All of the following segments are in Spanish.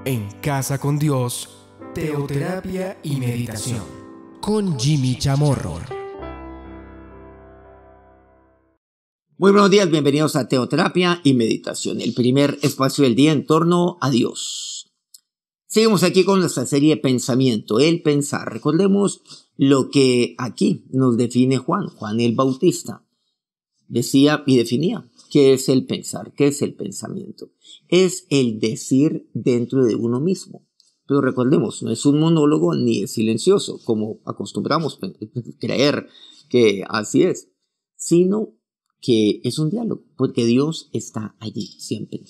En Casa con Dios, teoterapia y meditación con Jimmy Chamorro. Muy buenos días, bienvenidos a Teoterapia y Meditación, el primer espacio del día en torno a Dios. Seguimos aquí con nuestra serie de pensamiento, el pensar. Recordemos lo que aquí nos define Juan el Bautista. Decía y definía qué es el pensar, qué es el pensamiento. Es el decir dentro de uno mismo. Pero recordemos, no es un monólogo ni es silencioso, como acostumbramos creer que así es, sino que es un diálogo, porque Dios está allí siempre.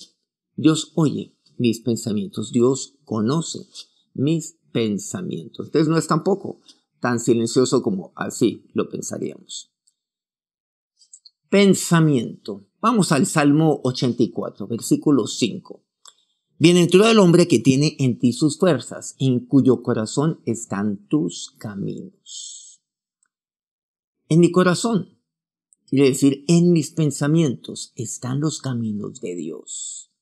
Dios oye mis pensamientos, Dios conoce mis pensamientos. Entonces no es tampoco tan silencioso como así lo pensaríamos. Pensamiento. Vamos al Salmo 84, versículo 5. Bienaventurado el hombre que tiene en ti sus fuerzas, en cuyo corazón están tus caminos. En mi corazón, quiere decir, en mis pensamientos están los caminos de Dios.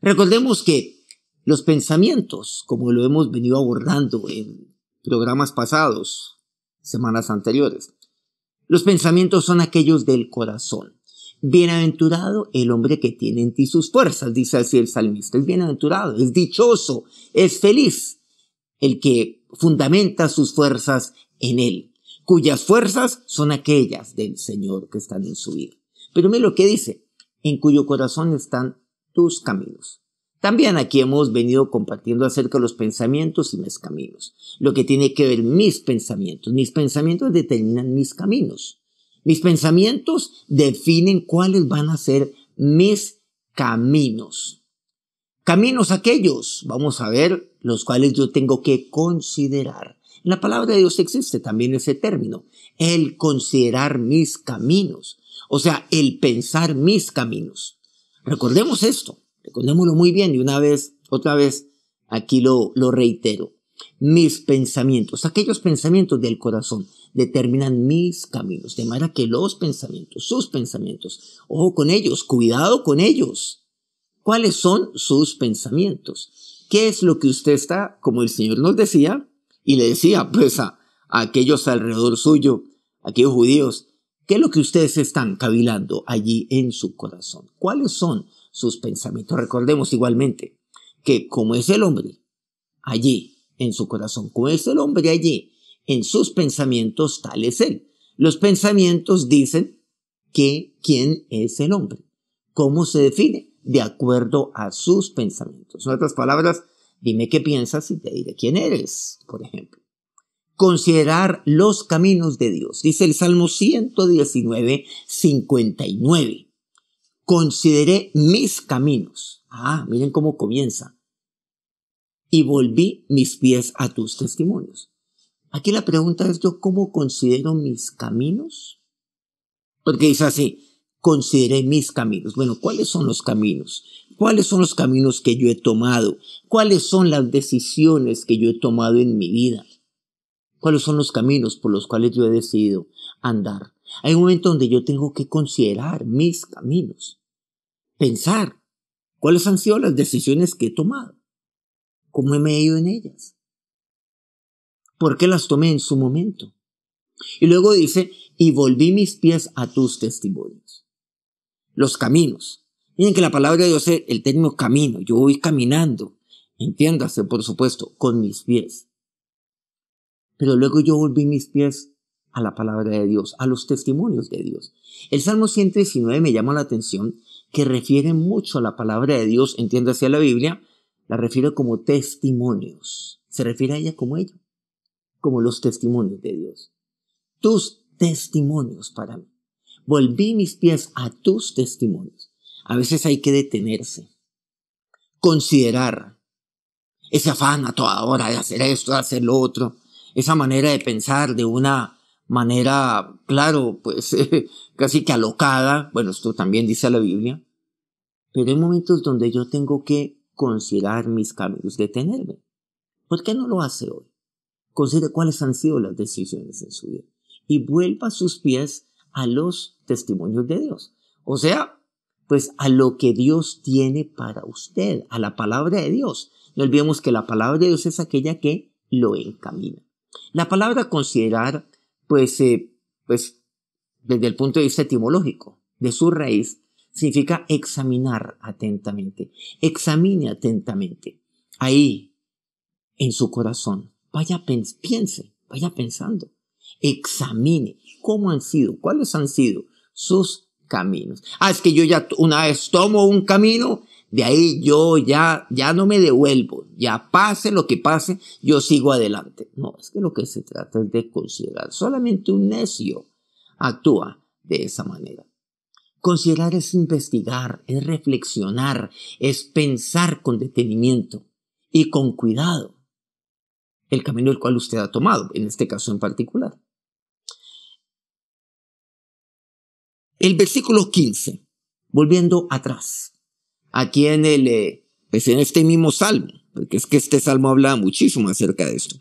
Recordemos que los pensamientos, como lo hemos venido abordando en programas pasados, semanas anteriores, los pensamientos son aquellos del corazón. Bienaventurado el hombre que tiene en ti sus fuerzas, dice así el salmista. Es bienaventurado, es dichoso, es feliz el que fundamenta sus fuerzas en él, cuyas fuerzas son aquellas del Señor que están en su vida. Pero mira lo que dice, en cuyo corazón están tus caminos. También aquí hemos venido compartiendo acerca de los pensamientos y mis caminos. Lo que tiene que ver mis pensamientos. Mis pensamientos determinan mis caminos. Mis pensamientos definen cuáles van a ser mis caminos. Caminos aquellos, vamos a ver, los cuales yo tengo que considerar. En la palabra de Dios existe también ese término, el considerar mis caminos. O sea, el pensar mis caminos. Recordemos esto. Recordémoslo muy bien y otra vez, aquí lo reitero. Mis pensamientos, aquellos pensamientos del corazón, determinan mis caminos. De manera que los pensamientos, sus pensamientos, ojo con ellos, cuidado con ellos. ¿Cuáles son sus pensamientos? ¿Qué es lo que usted está, como el Señor nos decía, y le decía pues a aquellos alrededor suyo, aquellos judíos, qué es lo que ustedes están cavilando allí en su corazón? ¿Cuáles son sus pensamientos? Recordemos igualmente que como es el hombre allí en su corazón, como es el hombre allí en sus pensamientos, tal es él. Los pensamientos dicen quién es el hombre, cómo se define, de acuerdo a sus pensamientos. En otras palabras, dime qué piensas y te diré quién eres, por ejemplo. Considerar los caminos de Dios. Dice el Salmo 119, 59. Consideré mis caminos. Miren cómo comienza. Y volví mis pies a tus testimonios. Aquí la pregunta es, ¿yo cómo considero mis caminos? Porque dice así, consideré mis caminos. Bueno, ¿cuáles son los caminos? ¿Cuáles son los caminos que yo he tomado? ¿Cuáles son las decisiones que yo he tomado en mi vida? ¿Cuáles son los caminos por los cuales yo he decidido andar? Hay un momento donde yo tengo que considerar mis caminos. Pensar cuáles han sido las decisiones que he tomado. ¿Cómo me he ido en ellas? ¿Por qué las tomé en su momento? Y luego dice, y volví mis pies a tus testimonios. Los caminos. Miren que la palabra de Dios es el término camino. Yo voy caminando. Entiéndase, por supuesto, con mis pies. Pero luego yo volví mis pies a la palabra de Dios, a los testimonios de Dios. El Salmo 119 me llama la atención que refiere mucho a la palabra de Dios, entiéndase a la Biblia, la refiere como testimonios. Se refiere a ella como ella, como los testimonios de Dios. Tus testimonios para mí. Volví mis pies a tus testimonios. A veces hay que detenerse, considerar ese afán a toda hora de hacer esto, de hacer lo otro. Esa manera de pensar de una manera, claro, pues casi que alocada. Bueno, esto también dice la Biblia. Pero hay momentos donde yo tengo que considerar mis caminos, detenerme. ¿Por qué no lo hace hoy? Considere cuáles han sido las decisiones en su vida. Y vuelva sus pies a los testimonios de Dios. O sea, pues a lo que Dios tiene para usted, a la palabra de Dios. No olvidemos que la palabra de Dios es aquella que lo encamina. La palabra considerar, pues desde el punto de vista etimológico, de su raíz, significa examinar atentamente. Examine atentamente. Ahí, en su corazón, piense, vaya pensando. Examine cómo han sido, cuáles han sido sus caminos. Es que yo ya una vez tomo un camino, de ahí yo ya no me devuelvo, ya pase lo que pase, yo sigo adelante. No, es que lo que se trata es de considerar. Solamente un necio actúa de esa manera. Considerar es investigar, es reflexionar, es pensar con detenimiento y con cuidado el camino el cual usted ha tomado, en este caso en particular. El versículo 15, volviendo atrás, aquí en este mismo salmo, porque es que este salmo habla muchísimo acerca de esto.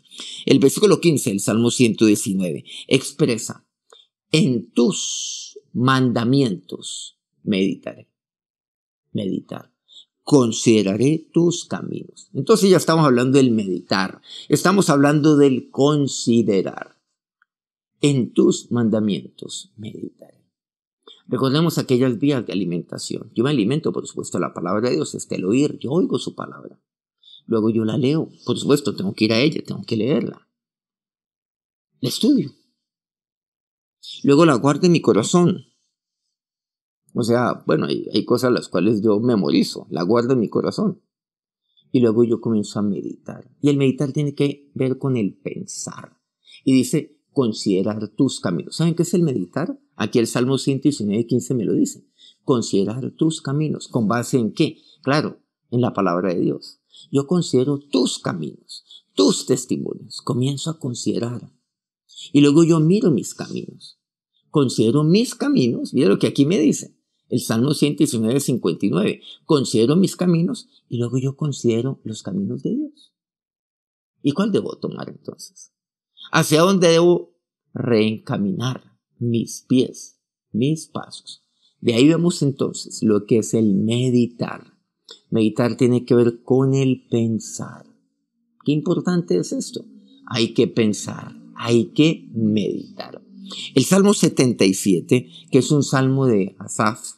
El versículo 15, el salmo 119, expresa: en tus mandamientos meditaré. Meditar. Consideraré tus caminos. Entonces ya estamos hablando del meditar. Estamos hablando del considerar. En tus mandamientos meditaré. Recordemos aquellas vías de alimentación. Yo me alimento, por supuesto, la palabra de Dios, el oír. Yo oigo su palabra. Luego yo la leo. Por supuesto, tengo que ir a ella, tengo que leerla. La estudio. Luego la guardo en mi corazón. O sea, bueno, hay cosas las cuales yo memorizo, la guardo en mi corazón. Y luego yo comienzo a meditar. Y el meditar tiene que ver con el pensar. Y dice, considerar tus caminos. ¿Saben qué es el meditar? Aquí el Salmo 119:15 me lo dice. Considerar tus caminos. ¿Con base en qué? Claro, en la palabra de Dios. Yo considero tus caminos, tus testimonios. Comienzo a considerar. Y luego yo miro mis caminos. Considero mis caminos. Mira lo que aquí me dice. El Salmo 119:59. Considero mis caminos y luego yo considero los caminos de Dios. ¿Y cuál debo tomar entonces? ¿Hacia dónde debo reencaminar mis pies, mis pasos? De ahí vemos entonces lo que es el meditar. Meditar tiene que ver con el pensar. ¿Qué importante es esto? Hay que pensar, hay que meditar. El Salmo 77, que es un salmo de Asaf,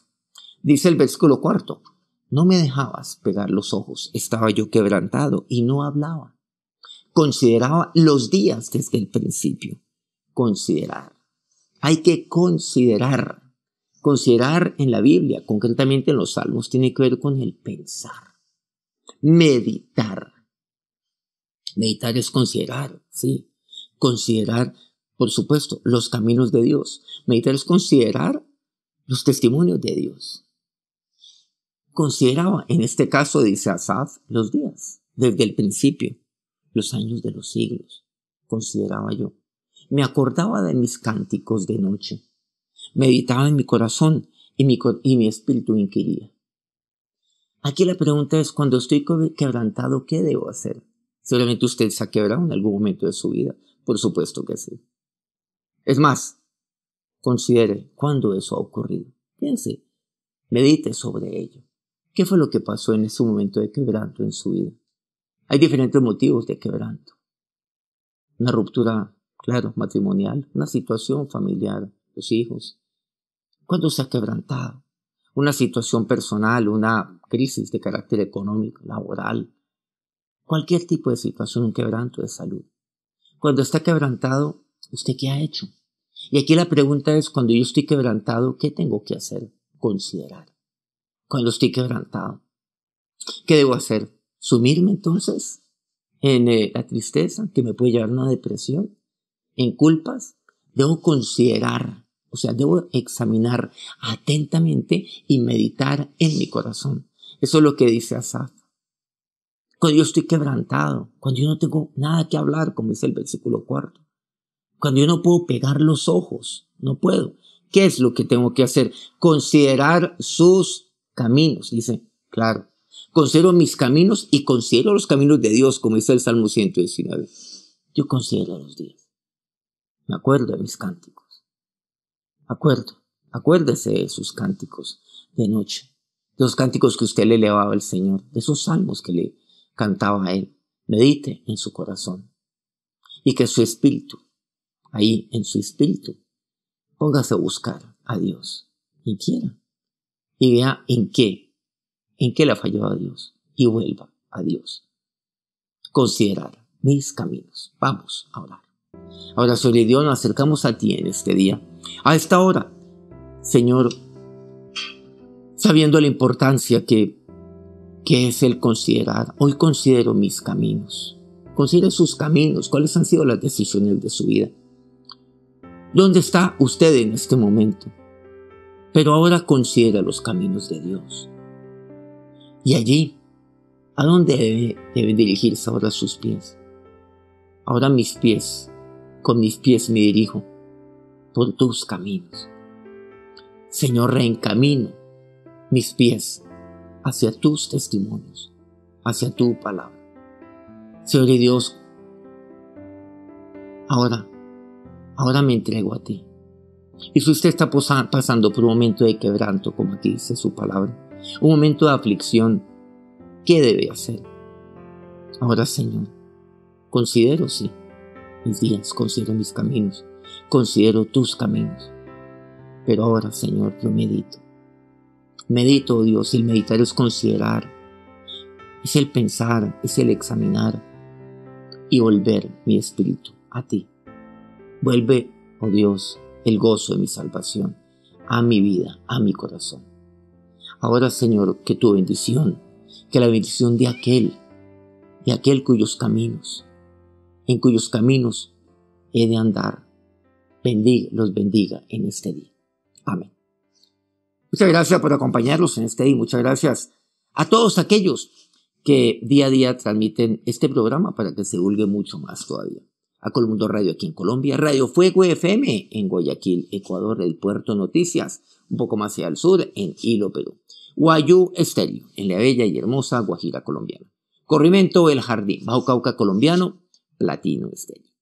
dice el versículo 4, no me dejabas pegar los ojos, estaba yo quebrantado y no hablaba. Consideraba los días desde el principio. Considerar. Hay que considerar. Considerar en la Biblia, concretamente en los salmos, tiene que ver con el pensar. Meditar. Meditar es considerar, sí. Considerar, por supuesto, los caminos de Dios. Meditar es considerar los testimonios de Dios. Consideraba, en este caso dice Asaf, los días, desde el principio, los años de los siglos. Consideraba yo. Me acordaba de mis cánticos de noche. Meditaba en mi corazón y mi espíritu inquiría. Aquí la pregunta es, cuando estoy quebrantado, ¿qué debo hacer? Seguramente usted se ha quebrado en algún momento de su vida. Por supuesto que sí. Es más, considere cuándo eso ha ocurrido. Piense, medite sobre ello. ¿Qué fue lo que pasó en ese momento de quebranto en su vida? Hay diferentes motivos de quebranto. Una ruptura, claro, matrimonial, una situación familiar, los hijos. ¿Cuándo se ha quebrantado? Una situación personal, una crisis de carácter económico, laboral. Cualquier tipo de situación, un quebranto de salud. Cuando está quebrantado, ¿usted qué ha hecho? Y aquí la pregunta es, cuando yo estoy quebrantado, ¿qué tengo que hacer? Considerar. Cuando estoy quebrantado, ¿qué debo hacer? ¿Sumirme entonces en la tristeza que me puede llevar a una depresión? ¿En culpas? Debo considerar, o sea, debo examinar atentamente y meditar en mi corazón. Eso es lo que dice Asaf. Cuando yo estoy quebrantado, cuando yo no tengo nada que hablar, como dice el versículo 4, cuando yo no puedo pegar los ojos, no puedo. ¿Qué es lo que tengo que hacer? Considerar sus caminos, dice, claro. Considero mis caminos y considero los caminos de Dios, como dice el Salmo 119. Yo considero los días. Me acuerdo de mis cánticos. Acuérdese de sus cánticos de noche. De los cánticos que usted le elevaba al Señor. De esos salmos que le cantaba él, medite en su corazón y que su espíritu, ahí en su espíritu, póngase a buscar a Dios y quiera y vea en qué le ha fallado a Dios y vuelva a Dios. Considerar mis caminos. Vamos a orar. Ahora, sobre Dios, nos acercamos a ti en este día, a esta hora, Señor, sabiendo la importancia que es el considerar. Hoy considero mis caminos. Considere sus caminos. ¿Cuáles han sido las decisiones de su vida? ¿Dónde está usted en este momento? Pero ahora considera los caminos de Dios. Y allí, ¿a dónde deben dirigirse ahora sus pies? Ahora mis pies, con mis pies me dirijo por tus caminos. Señor, reencamino mis pies hacia tus testimonios, hacia tu palabra. Señor y Dios, ahora me entrego a ti. Y si usted está pasando por un momento de quebranto, como aquí dice su palabra, un momento de aflicción, ¿qué debe hacer? Ahora, Señor, considero, sí, mis días, considero mis caminos, considero tus caminos. Pero ahora, Señor, yo medito. Medito, oh Dios, y el meditar es considerar, es el pensar, es el examinar y volver mi espíritu a ti. Vuelve, oh Dios, el gozo de mi salvación a mi vida, a mi corazón. Ahora, Señor, que tu bendición, que la bendición de aquel en cuyos caminos he de andar, los bendiga en este día. Amén. Muchas gracias por acompañarnos en este día y muchas gracias a todos aquellos que día a día transmiten este programa para que se divulgue mucho más todavía. A Colmundo Radio aquí en Colombia, Radio Fuego FM en Guayaquil, Ecuador, El Puerto Noticias, un poco más hacia el sur en Hilo, Perú. Guayú Estéreo en la bella y hermosa Guajira colombiana. Corrimiento El Jardín, Bajo Cauca colombiano, Platino Estéreo.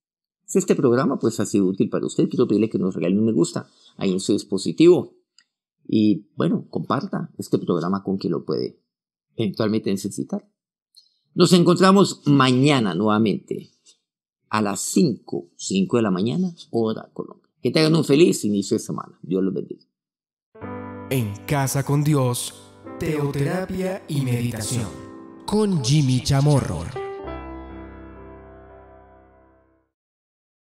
Si este programa pues ha sido útil para usted, quiero pedirle que nos regale un me gusta ahí en su dispositivo. Y bueno, comparta este programa con quien lo puede eventualmente necesitar. Nos encontramos mañana nuevamente a las 5 de la mañana, hora Colombia. Que tengan un feliz inicio de semana. Dios los bendiga. En Casa con Dios, teoterapia y meditación con Jimmy Chamorro.